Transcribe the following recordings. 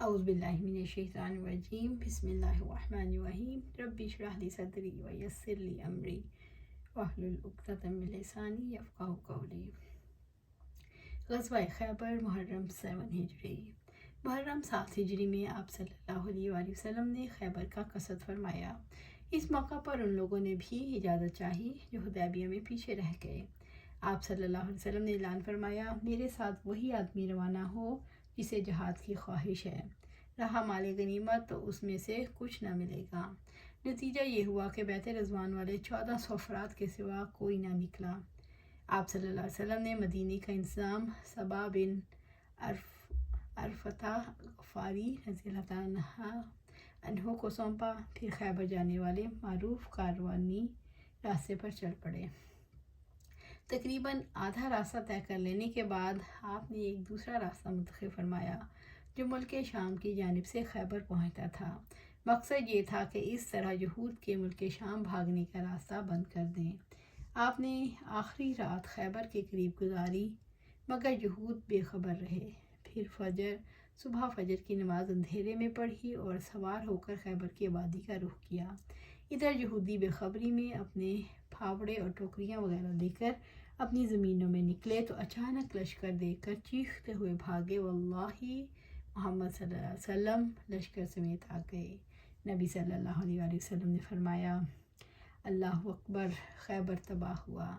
اعوذ باللہ من الشیطان الرجیم بسم اللہ الرحمن الرحیم رب اشرح لی صدری ویسر لی امری واحلل عقدۃ من لسانی یفقہوا قولی۔ غزوہ خیبر محرم 7 ہجری۔ محرم 7 ہجری میں آپ صلی اللہ علیہ وآلہ وسلم نے خیبر کا قصد فرمایا۔ اس موقع پر ان لوگوں نے بھی اجازت چاہی جو حدیبیہ میں پیچھے رہ گئے۔ آپ صلی اللہ علیہ وسلم نے اعلان فرمایا، میرے ساتھ وہی آدمی روانہ ہو جسے جہاد کی خواہش ہے، رہا مال غنیمت تو اس میں سے کچھ نہ ملے گا۔ نتیجہ یہ ہوا کہ بیت رضوان والے 1400 افراد کے سوا کوئی نہ نکلا۔ آپ صلی اللہ علیہ وسلم نے مدینے کا انتظام صبا بن عرفہ غفاری رضی اللہ عنہ کو سونپا، پھر خیبر جانے والے معروف کاروانی راستے پر چل پڑے۔ تقریباً آدھا راستہ طے کر لینے کے بعد آپ نے ایک دوسرا راستہ منتخب فرمایا جو ملک شام کی جانب سے خیبر پہنچتا تھا۔ مقصد یہ تھا کہ اس طرح یہود کے ملک شام بھاگنے کا راستہ بند کر دیں۔ آپ نے آخری رات خیبر کے قریب گزاری مگر یہود بے خبر رہے۔ پھر صبح فجر کی نماز اندھیرے میں پڑھی اور سوار ہو کر خیبر کی وادی کا رخ کیا۔ ادھر یہودی بے خبری میں اپنے پھاوڑے اور ٹوکریاں وغیرہ لے کر اپنی زمینوں میں نکلے تو اچانک لشکر دیکھ کر چیختے ہوئے بھاگے، واللہ محمد صلی اللہ علیہ وسلم لشکر سمیت آ گئے۔ نبی صلی اللہ علیہ وآلہ وسلم نے فرمایا، اللہ اکبر، خیبر تباہ ہوا۔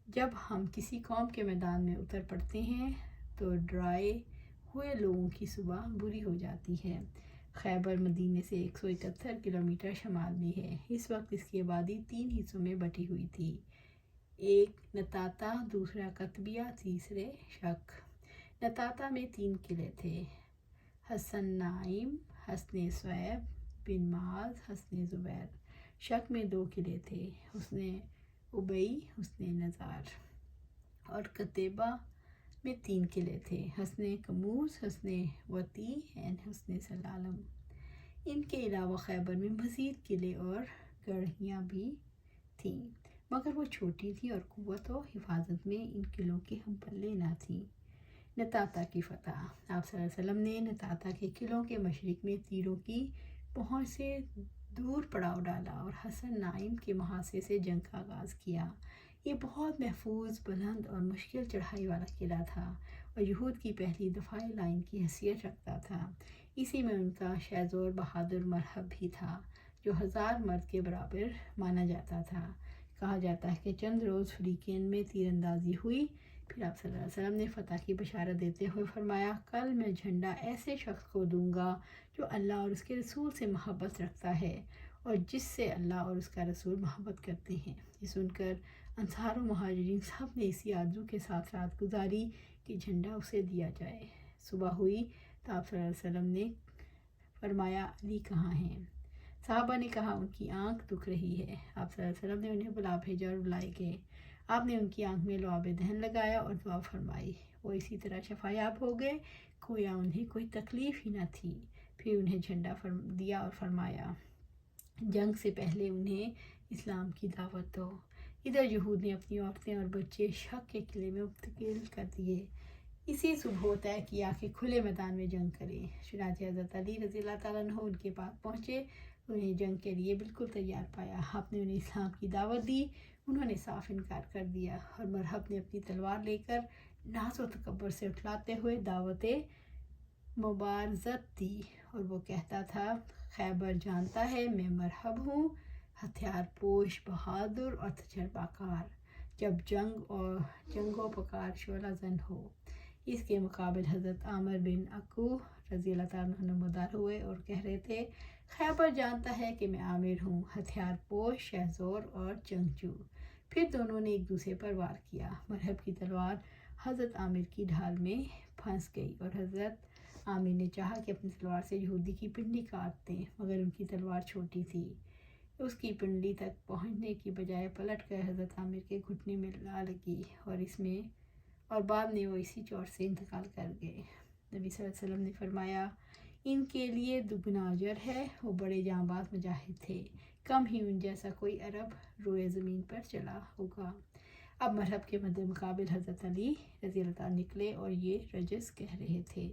جب ہم کسی قوم کے میدان میں اتر پڑتے ہیں تو ڈرائے ہوئے لوگوں کی صبح بری ہو جاتی ہے۔ خیبر مدینے سے 171 کلومیٹر شمال میں ہے۔ اس وقت اس کی آبادی 3 حصوں میں بٹی ہوئی تھی، ایک نطاتا، دوسرا قطبیہ، تیسرے شک۔ نطاتا میں 3 قلعے تھے، حصن نعیم، حصن صعیب بن معاذ، حصن زبیر۔ شک میں 2 قلعے تھے، حصن ابئی، حصن نظار۔ اور قطبہ میں 3 قلعے تھے، حصن کموز، حصن وطی، حصن سلالم۔ ان کے علاوہ خیبر میں مزید قلعے اور گڑھیاں بھی تھیں، مگر وہ چھوٹی تھیں اور قوت و حفاظت میں ان قلعوں کے ہم پلے نہ تھیں۔ نطاتا کی فتح۔ آپ صلی اللہ علیہ وسلم نے نطاتا کے قلعوں کے مشرق میں تیروں کی پہنچ سے دور پڑاؤ ڈالا اور حصن نعیم کے محاصرے سے جنگ کا آغاز کیا۔ یہ بہت محفوظ، بلند اور مشکل چڑھائی والا قلعہ تھا اور یہود کی پہلی دفاعی لائن کی حیثیت رکھتا تھا۔ اسی میں ان کا شہزور بہادر مرحب بھی تھا جو 1000 مرد کے برابر مانا جاتا تھا۔ کہا جاتا ہے کہ چند روز فریقین میں تیر اندازی ہوئی، پھر آپ صلی اللہ علیہ وسلم نے فتح کی بشارت دیتے ہوئے فرمایا، کل میں جھنڈا ایسے شخص کو دوں گا جو اللہ اور اس کے رسول سے محبت رکھتا ہے اور جس سے اللہ اور اس کا رسول محبت کرتے ہیں۔ یہ سن کر انصار و مہاجرین سب نے اسی آرزو کے ساتھ رات گزاری کہ جھنڈا اسے دیا جائے۔ صبح ہوئی تو آپ صلی اللہ علیہ وسلم نے فرمایا، علی کہاں ہیں؟ صحابہ نے کہا، ان کی آنکھ دکھ رہی ہے۔ آپ صلی اللہ علیہ وسلم نے انہیں بلا بھیجا اور بلائے گئے۔ آپ نے ان کی آنکھ میں لعاب دہن لگایا اور دعا فرمائی، وہ اسی طرح شفا یاب ہو گئے گویا انہیں کوئی تکلیف ہی نہ تھی۔ پھر انہیں جھنڈا دیا اور فرمایا، جنگ سے پہلے انہیں اسلام کی دعوت دو۔ ادھر یہود نے اپنی عورتیں اور بچے شک کے قلعے میں منتقل کر دیے۔ اسی صبح طے کیا کہ کھلے میدان میں جنگ کریں۔ چنانچہ حضرت علی رضی اللہ تعالیٰ عنہ ان کے پاس پہنچے، انہیں جنگ کے لیے بالکل تیار پایا۔ آپ نے انہیں اسلام کی دعوت دی، انہوں نے صاف انکار کر دیا اور مرحب نے اپنی تلوار لے کر ناز و تکبر سے اٹھلاتے ہوئے دعوت مبارزت دی اور وہ کہتا تھا، خیبر جانتا ہے میں مرحب ہوں، ہتھیار پوش، بہادر اور تجربہ کار، جب جنگ و پکار شعلہ زن ہو۔ اس کے مقابل حضرت عامر بن عقو رضی اللہ تعالیٰ عنہ نمودار ہوئے اور کہہ رہے تھے، خیبر جانتا ہے کہ میں عامر ہوں، ہتھیار پوش، شہزور اور جنگجو۔ پھر دونوں نے ایک دوسرے پر وار کیا۔ مرحب کی تلوار حضرت عامر کی ڈھال میں پھنس گئی اور حضرت عامر نے چاہا کہ اپنی تلوار سے یہودی کی پنڈلی کاٹ دیں، مگر ان کی تلوار چھوٹی تھی، اس کی پنڈلی تک پہنچنے کی بجائے پلٹ کر حضرت عامر کے گھٹنے میں لا لگی اور بعد میں وہ اسی چوٹ سے انتقال کر گئے۔ نبی صلی اللہ علیہ وسلم نے فرمایا، ان کے لیے دگنا اجر ہے، وہ بڑے جانباز مجاہد تھے، کم ہی ان جیسا کوئی عرب روئے زمین پر چلا ہوگا۔ اب مرحب کے مد مقابل حضرت علی رضی اللہ عنہ نکلے اور یہ رجس کہہ رہے تھے،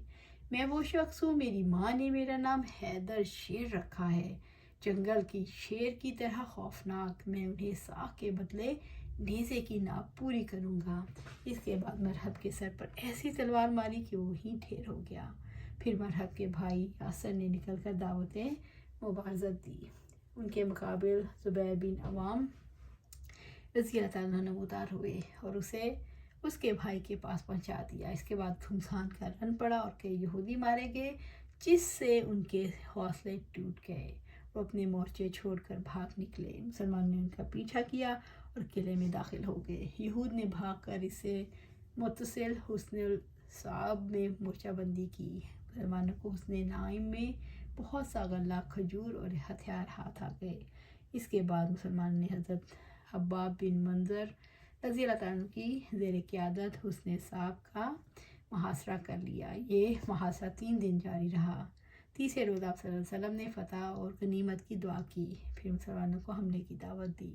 میں وہ شخص ہوں، میری ماں نے میرا نام حیدر شیر رکھا ہے، جنگل کی شیر کی طرح خوفناک، میں انہیں ساکھ کے بدلے نیزے کی ناپ پوری کروں گا۔ اس کے بعد مرحب کے سر پر ایسی تلوار ماری کہ وہ وہیں ڈھیر ہو گیا۔ پھر مرحب کے بھائی یاسر نے نکل کر دعوت مبارزت دی۔ ان کے مقابل زبیر بن عوام رضی اللہ تعالیٰ عنہ اتار ہوئے اور اسے اس کے بھائی کے پاس پہنچا دیا۔ اس کے بعد گھمسان کا رن پڑا اور کئی یہودی مارے گئے، جس سے ان کے حوصلے ٹوٹ گئے۔ وہ اپنے مورچے چھوڑ کر بھاگ نکلے۔ مسلمانوں نے ان کا پیچھا کیا اور قلعے میں داخل ہو گئے۔ یہود نے بھاگ کر اسے متصل حصن الصعب میں مورچہ بندی کی۔ مسلمانوں کو حصن نعیم میں بہت سا غلہ، کھجور اور ہتھیار ہاتھ آ گئے۔ اس کے بعد مسلمانوں نے حضرت حباب بن منظر رضی اللہ تعالیٰ عنہ کی زیر قیادت حصن صعب کا محاصرہ کر لیا۔ یہ محاصرہ 3 دن جاری رہا۔ تیسرے روز آپ صلی اللہ علیہ وسلم نے فتح اور غنیمت کی دعا کی، پھر مسلمانوں کو حملے کی دعوت دی۔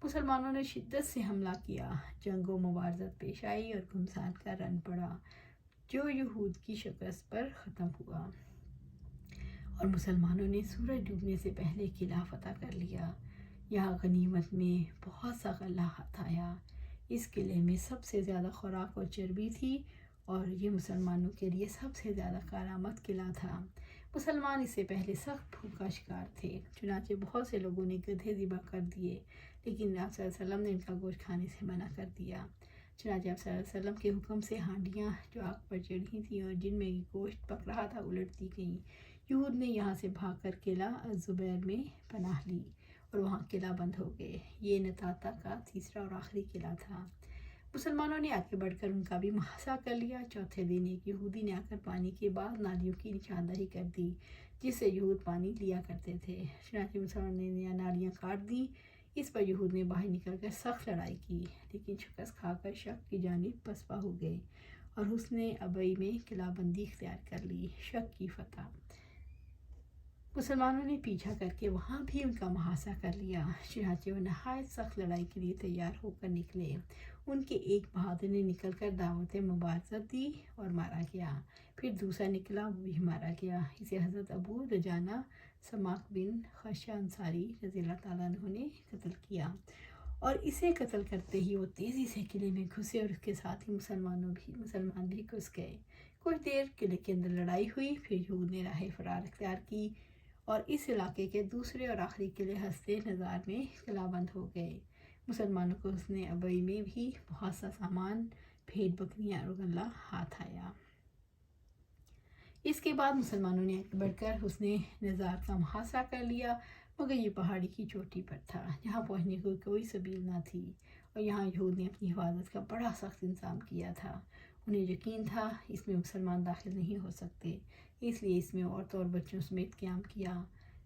مسلمانوں نے شدت سے حملہ کیا، جنگ و مبارزت پیش آئی اور گھمسان کا رن پڑا، جو یہود کی شکست پر ختم ہوا، اور مسلمانوں نے سورج ڈوبنے سے پہلے قلعہ فتح کر لیا۔ یہاں غنیمت میں بہت سا غلہ ہاتھ آیا۔ اس قلعے میں سب سے زیادہ خوراک اور چربی تھی اور یہ مسلمانوں کے لیے سب سے زیادہ کارآمد قلعہ تھا۔ مسلمان اس سے پہلے سخت بھوک کا شکار تھے، چنانچہ بہت سے لوگوں نے گدھے ذبح کر دیے، لیکن آپ صلی اللہ علیہ وسلم نے ان کا گوشت کھانے سے منع کر دیا۔ چنانچہ آپ صلی اللہ علیہ وسلم کے حکم سے ہانڈیاں جو آگ پر چڑھی تھیں اور جن میں گوشت پک رہا تھا الٹ دی گئیں۔ یہود نے یہاں سے بھاگ کر قلعہ الزبیر میں پناہ لی اور وہاں قلعہ بند ہو گئے۔ یہ نتاتا کا تیسرا اور آخری قلعہ تھا۔ مسلمانوں نے آگے بڑھ کر ان کا بھی محاصرہ کر لیا۔ چوتھے دن ایک یہودی نے آ کر پانی کے بعد نالیوں کی نشاندہی کر دی، جس سے یہود پانی لیا کرتے تھے۔ چنانچہ مسلمانوں نے نالیاں کاٹ دیں۔ اس پر یہود نے باہر نکل کر سخت لڑائی کی، لیکن شکست کھا کر شک کی جانب پسپا ہو گئے اور حصن ابئی میں قلعہ بندی اختیار کر لی۔ شک کی فتح۔ مسلمانوں نے پیچھا کر کے وہاں بھی ان کا محاصرہ کر لیا، چنانچہ وہ نہایت سخت لڑائی کے لیے تیار ہو کر نکلے۔ ان کے ایک بہادر نے نکل کر دعوت مبارزت دی اور مارا گیا، پھر دوسرا نکلا، وہ بھی مارا گیا۔ اسے حضرت ابو دجانہ سماک بن خشہ انصاری رضی اللہ تعالیٰ عنہ نے قتل کیا، اور اسے قتل کرتے ہی وہ تیزی سے قلعے میں گھسے اور اس کے ساتھ ہی مسلمان بھی گھس گئے۔ کچھ دیر قلعے کے اندر لڑائی ہوئی، پھر یہود نے راہ فرار اختیار کی اور اس علاقے کے دوسرے اور آخری قلعے حصن نزار میں قلعہ بند ہو گئے۔ مسلمانوں کو حصن ابئی میں بھی بہت سا سامان، بھیڑ بکریاں اور غلہ ہاتھ آیا۔ اس کے بعد مسلمانوں نے آگے بڑھ کر حصن نزار کا محاصرہ کر لیا، مگر یہ پہاڑی کی چوٹی پر تھا، جہاں پہنچنے کی کوئی سبیل نہ تھی، اور یہاں یہود نے اپنی حفاظت کا بڑا سخت انتظام کیا تھا۔ انہیں یقین تھا اس میں مسلمان داخل نہیں ہو سکتے، اس لیے اس میں عورتوں اور بچوں سمیت قیام کیا،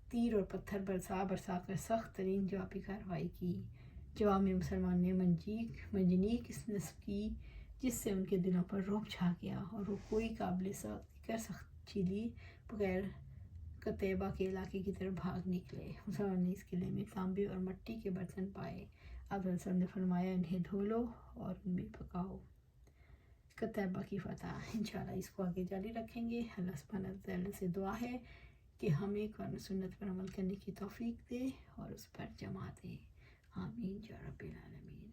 تیر اور پتھر برسا کر سخت ترین جوابی کارروائی کی۔ جواب میں مسلمان نے منجنیق نصب کی، جس سے ان کے دلوں پر رعب چھا گیا اور وہ کوئی قابل ذکر سخت چیلی بغیر قتیبہ کے علاقے کی طرف بھاگ نکلے۔ مسلمان نے اس قلعے میں تانبے اور مٹی کے برتن پائے۔ آپ صلی اللہ علیہ وسلم نے فرمایا انہیں دھو لو اور ان میں پکاؤ۔ قتیبہ کی فتح۔ انشاءاللہ اس کو آگے جاری رکھیں گے۔ اللہ سبحانہ وتعالی سے دعا ہے کہ ہمیں قرآن و سنت پر عمل کرنے کی توفیق دے اور اس پر جمع دے۔ آمین یا رب العالمین۔